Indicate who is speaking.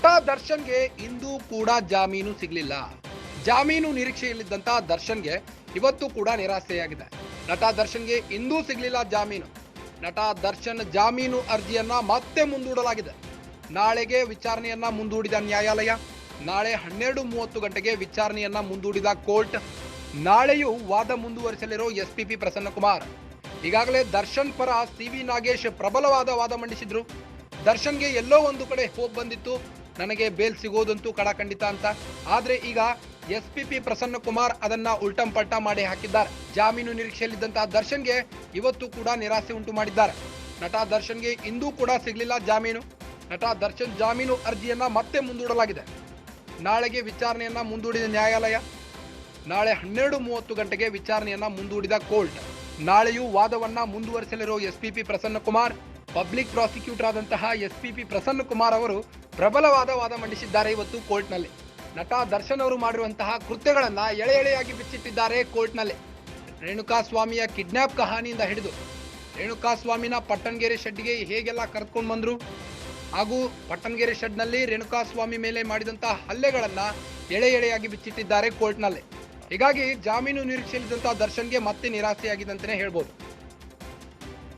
Speaker 1: ನಟ ದರ್ಶನ್ಗೆ ಇಂದು ಕೂಡ ಜಾಮೀನು ಸಿಗಲಿಲ್ಲ. ಜಾಮೀನು ನಿರೀಕ್ಷೆಯಲ್ಲಿದ್ದಂತ ದರ್ಶನ್ಗೆ ಇವತ್ತು ಕೂಡ ನಿರಾಸೆಯಾಗಿದೆ. ನಟ ದರ್ಶನ್ಗೆ ಇಂದೂ ಸಿಗಲಿಲ್ಲ ಜಾಮೀನು. ನಟ ದರ್ಶನ್ ಜಾಮೀನು ಅರ್ಜಿಯನ್ನ ಮತ್ತೆ ಮುಂದೂಡಲಾಗಿದೆ. ನಾಳೆಗೆ ವಿಚಾರಣೆಯನ್ನ ಮುಂದೂಡಿದ ನ್ಯಾಯಾಲಯ. ನಾಳೆ 12:30 ಗಂಟೆಗೆ ವಿಚಾರಣೆಯನ್ನ ಮುಂದೂಡಿದ ಕೋರ್ಟ್. ನಾಳೆಯೂ ವಾದ ಮುಂದುವರಿಸಲಿರೋ ಎಸ್ಪಿಪಿ ಪ್ರಸನ್ನಕುಮಾರ್. ಈಗಾಗಲೇ ದರ್ಶನ್ ಪರ ಸಿ.ವಿ. ನಾಗೇಶ್ ಪ್ರಬಲವಾದ ವಾದ ಮಂಡಿಸಿದ್ರು. ದರ್ಶನ್ಗೆ ಎಲ್ಲೋ ಒಂದು ಕಡೆ ಹೋಗಿ ಬಂದಿತ್ತು, ನನಗೆ ಬೇಲ್ ಸಿಗೋದಂತೂ ಕಡಖಂಡಿತ ಅಂತ. ಆದ್ರೆ ಈಗ ಎಸ್ಪಿಪಿ ಪ್ರಸನ್ನಕುಮಾರ್ ಅದನ್ನ ಉಲ್ಟಂಪಲ್ಟ ಮಾಡಿ ಹಾಕಿದ್ದಾರೆ. ಜಾಮೀನು ನಿರೀಕ್ಷೆಯಲ್ಲಿದ್ದಂತಹ ದರ್ಶನ್ಗೆ ಇವತ್ತು ಕೂಡ ನಿರಾಸೆ ಉಂಟು ಮಾಡಿದ್ದಾರೆ. ನಟ ದರ್ಶನ್ಗೆ ಇಂದೂ ಕೂಡ ಸಿಗಲಿಲ್ಲ ಜಾಮೀನು. ನಟ ದರ್ಶನ್ ಜಾಮೀನು ಅರ್ಜಿಯನ್ನ ಮತ್ತೆ ಮುಂದೂಡಲಾಗಿದೆ. ನಾಳೆಗೆ ವಿಚಾರಣೆಯನ್ನ ಮುಂದೂಡಿದ ನ್ಯಾಯಾಲಯ. ನಾಳೆ 12:30 ಗಂಟೆಗೆ ವಿಚಾರಣೆಯನ್ನ ಮುಂದೂಡಿದ ಕೋರ್ಟ್. ನಾಳೆಯೂ ವಾದವನ್ನ ಮುಂದುವರಿಸಲಿರೋ ಎಸ್ಪಿಪಿ ಪ್ರಸನ್ನಕುಮಾರ್. ಪಬ್ಲಿಕ್ ಪ್ರಾಸಿಕ್ಯೂಟರ್ ಆದಂತಹ ಎಸ್ಪಿಪಿ ಪ್ರಸನ್ನಕುಮಾರ್ ಅವರು ಪ್ರಬಲವಾದ ವಾದ ಮಂಡಿಸಿದ್ದಾರೆ ಇವತ್ತು ಕೋರ್ಟ್ನಲ್ಲಿ. ನಟ ದರ್ಶನ್ ಅವರು ಮಾಡಿರುವಂತಹ ಕೃತ್ಯಗಳನ್ನ ಎಳೆ ಎಳೆಯಾಗಿ ಬಿಚ್ಚಿಟ್ಟಿದ್ದಾರೆ ಕೋರ್ಟ್ನಲ್ಲಿ. ರೇಣುಕಾಸ್ವಾಮಿಯ ಕಿಡ್ನಾಪ್ ಕಹಾನಿಯಿಂದ ಹಿಡಿದು ರೇಣುಕಾಸ್ವಾಮಿನ ಪಟ್ಟಣಗೆರೆ ಶೆಡ್ಗೆ ಹೇಗೆಲ್ಲ ಕರೆದುಕೊಂಡು ಬಂದ್ರು, ಹಾಗೂ ಪಟ್ಟಣಗೆರೆ ಶೆಡ್ನಲ್ಲಿ ರೇಣುಕಾಸ್ವಾಮಿ ಮೇಲೆ ಮಾಡಿದಂತಹ ಹಲ್ಲೆಗಳನ್ನ ಎಳೆ ಎಳೆಯಾಗಿ ಬಿಚ್ಚಿಟ್ಟಿದ್ದಾರೆ ಕೋರ್ಟ್ನಲ್ಲಿ. ಹೀಗಾಗಿ ಜಾಮೀನು ನಿರೀಕ್ಷೆಯಲ್ಲಿದ್ದಂತಹ ದರ್ಶನ್ಗೆ ಮತ್ತೆ ನಿರಾಸೆಯಾಗಿದೆ ಅಂತಲೇ ಹೇಳ್ಬೋದು.